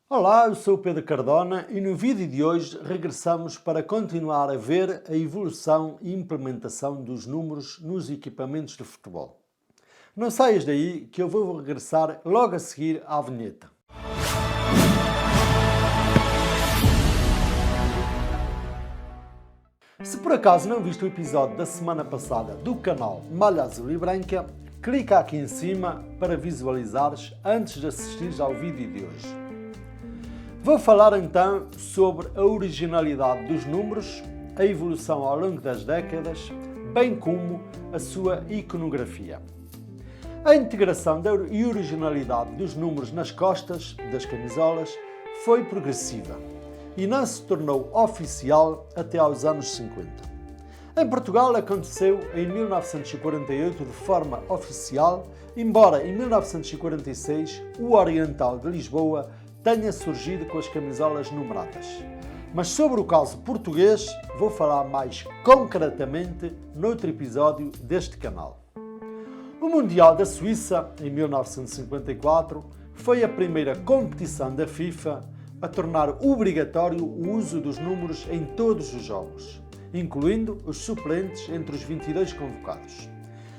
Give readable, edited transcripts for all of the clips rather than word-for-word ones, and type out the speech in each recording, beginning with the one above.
Olá, eu sou o Pedro Cardona e no vídeo de hoje regressamos para continuar a ver a evolução e implementação dos números nos equipamentos de futebol. Não saias daí que eu vou regressar logo a seguir à vinheta. Se por acaso não viste o episódio da semana passada do canal Malha Azul e Branca, clica aqui em cima para visualizares antes de assistires ao vídeo de hoje. Vou falar então sobre a originalidade dos números, a evolução ao longo das décadas, bem como a sua iconografia. A integração e originalidade dos números nas costas das camisolas foi progressiva e não se tornou oficial até aos anos 50. Em Portugal aconteceu em 1948 de forma oficial, embora em 1946 o Oriental de Lisboa tenha surgido com as camisolas numeradas. Mas sobre o caso português vou falar mais concretamente noutro episódio deste canal. O Mundial da Suíça, em 1954, foi a primeira competição da FIFA a tornar obrigatório o uso dos números em todos os jogos, incluindo os suplentes entre os 22 convocados.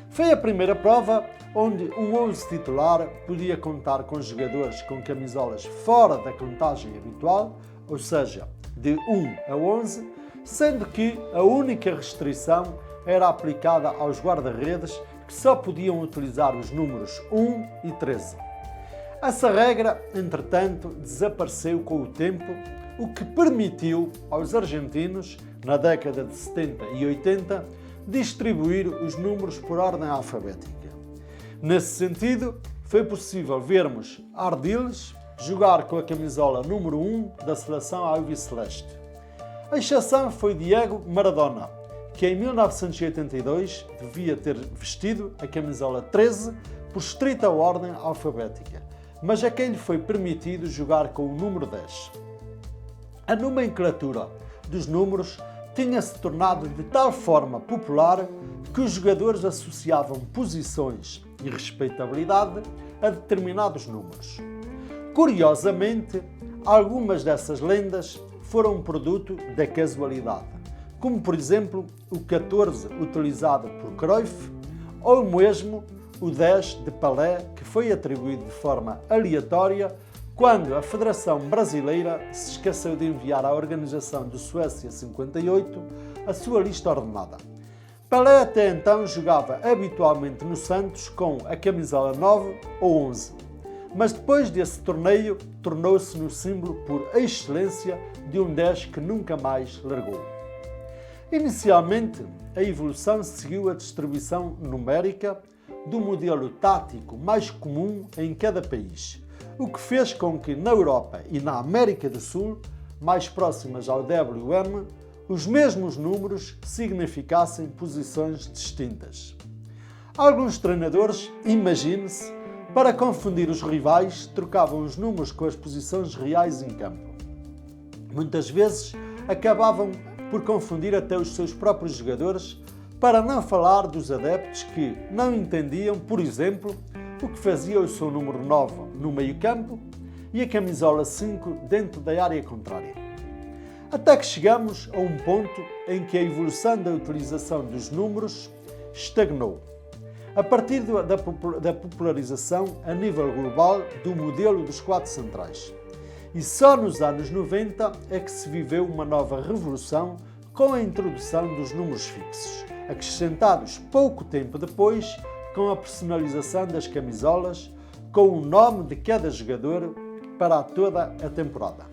Foi a primeira prova onde um 11 titular podia contar com jogadores com camisolas fora da contagem habitual, ou seja, de 1 a 11, sendo que a única restrição era aplicada aos guarda-redes que só podiam utilizar os números 1 e 13. Essa regra, entretanto, desapareceu com o tempo, o que permitiu aos argentinos, na década de 70 e 80, distribuir os números por ordem alfabética. Nesse sentido, foi possível vermos Ardiles jogar com a camisola número 1 da seleção alviceleste. A exceção foi Diego Maradona, que em 1982 devia ter vestido a camisola 13 por estrita ordem alfabética, mas a quem lhe foi permitido jogar com o número 10. A nomenclatura dos números tinha-se tornado de tal forma popular que os jogadores associavam posições e respeitabilidade a determinados números. Curiosamente, algumas dessas lendas foram produto da casualidade, como por exemplo o 14 utilizado por Cruyff ou mesmo o 10 de Pelé, que foi atribuído de forma aleatória quando a Federação Brasileira se esqueceu de enviar à Organização de Suécia 58 a sua lista ordenada. Pelé até então jogava habitualmente no Santos com a camisola 9 ou 11, mas depois desse torneio tornou-se no símbolo por excelência de um 10 que nunca mais largou. Inicialmente, a evolução seguiu a distribuição numérica do modelo tático mais comum em cada país, o que fez com que na Europa e na América do Sul, mais próximas ao WM, os mesmos números significassem posições distintas. Alguns treinadores, imagine-se, para confundir os rivais, trocavam os números com as posições reais em campo. Muitas vezes acabavam por confundir até os seus próprios jogadores, para não falar dos adeptos que não entendiam, por exemplo, o que fazia o seu número 9 no meio-campo e a camisola 5 dentro da área contrária. Até que chegamos a um ponto em que a evolução da utilização dos números estagnou, a partir da popularização a nível global do modelo dos 4 centrais. E só nos anos 90 é que se viveu uma nova revolução com a introdução dos números fixos, acrescentados pouco tempo depois com a personalização das camisolas, com o nome de cada jogador para toda a temporada.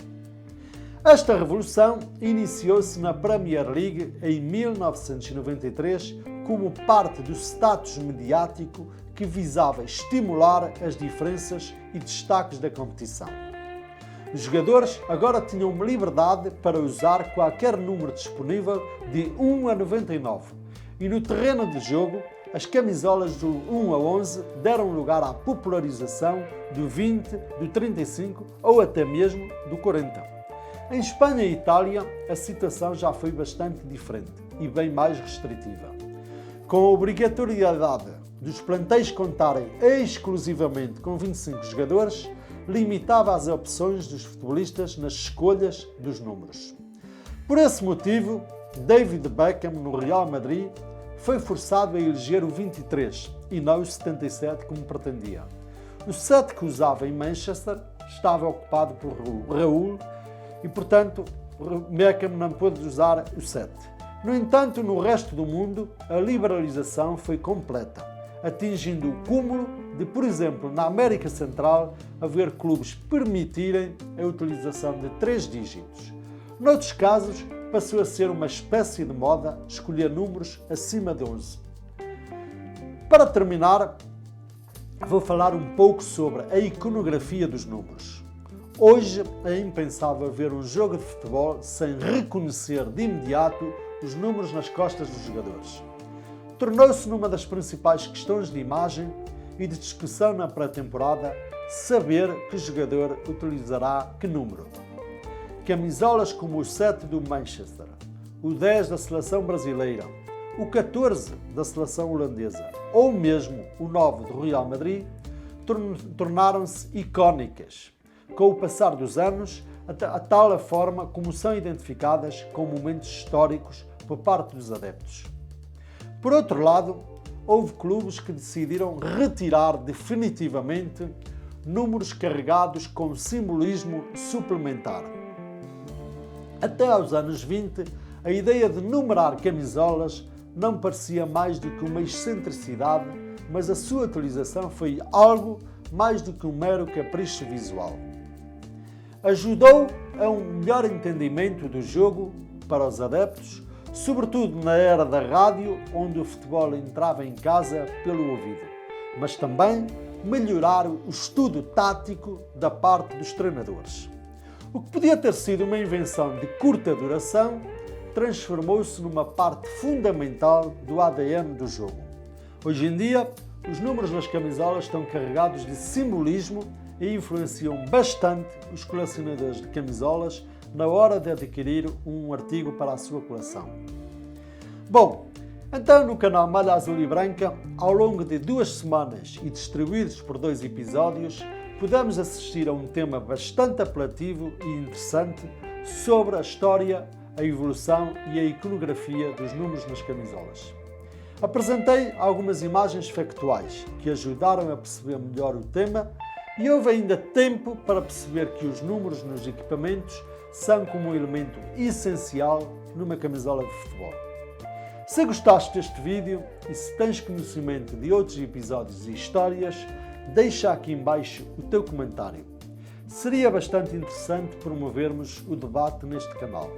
Esta revolução iniciou-se na Premier League em 1993 como parte do status mediático que visava estimular as diferenças e destaques da competição. Os jogadores agora tinham liberdade para usar qualquer número disponível de 1 a 99 e no terreno de jogo as camisolas do 1 a 11 deram lugar à popularização do 20, do 35 ou até mesmo do 40. Em Espanha e Itália, a situação já foi bastante diferente e bem mais restritiva. Com a obrigatoriedade dos plantéis contarem exclusivamente com 25 jogadores, limitava as opções dos futebolistas nas escolhas dos números. Por esse motivo, David Beckham, no Real Madrid, foi forçado a eleger o 23 e não o 77 como pretendia. O 7 que usava em Manchester estava ocupado por Raul e, portanto, Beckham não pôde usar o 7. No entanto, no resto do mundo, a liberalização foi completa, atingindo o cúmulo de, por exemplo, na América Central, haver clubes permitirem a utilização de 3 dígitos. Noutros casos, passou a ser uma espécie de moda escolher números acima de 11. Para terminar, vou falar um pouco sobre a iconografia dos números. Hoje é impensável ver um jogo de futebol sem reconhecer de imediato os números nas costas dos jogadores. Tornou-se numa das principais questões de imagem e de discussão na pré-temporada saber que jogador utilizará que número. Camisolas como o 7 do Manchester, o 10 da seleção brasileira, o 14 da seleção holandesa ou mesmo o 9 do Real Madrid tornaram-se icónicas, com o passar dos anos, a tal a forma como são identificadas com momentos históricos por parte dos adeptos. Por outro lado, houve clubes que decidiram retirar definitivamente números carregados com simbolismo suplementar. Até aos anos 20, a ideia de numerar camisolas não parecia mais do que uma excentricidade, mas a sua utilização foi algo mais do que um mero capricho visual. Ajudou a um melhor entendimento do jogo para os adeptos, sobretudo na era da rádio, onde o futebol entrava em casa pelo ouvido, mas também melhorar o estudo tático da parte dos treinadores. O que podia ter sido uma invenção de curta duração, transformou-se numa parte fundamental do ADN do jogo. Hoje em dia, os números nas camisolas estão carregados de simbolismo e influenciam bastante os colecionadores de camisolas na hora de adquirir um artigo para a sua coleção. Bom, então no canal Malha Azul e Branca, ao longo de 2 semanas e distribuídos por 2 episódios, podemos assistir a um tema bastante apelativo e interessante sobre a história, a evolução e a iconografia dos números nas camisolas. Apresentei algumas imagens factuais que ajudaram a perceber melhor o tema e houve ainda tempo para perceber que os números nos equipamentos são como um elemento essencial numa camisola de futebol. Se gostaste deste vídeo e se tens conhecimento de outros episódios e histórias, deixa aqui em baixo o teu comentário. Seria bastante interessante promovermos o debate neste canal.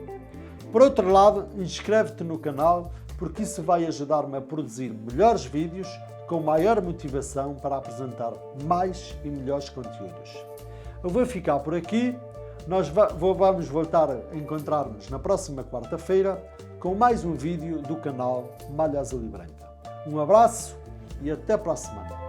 Por outro lado, inscreve-te no canal porque isso vai ajudar-me a produzir melhores vídeos com maior motivação para apresentar mais e melhores conteúdos. Eu vou ficar por aqui, vamos voltar a encontrar-nos na próxima quarta-feira com mais um vídeo do canal Malha Azul e Branca. Um abraço e até para a semana.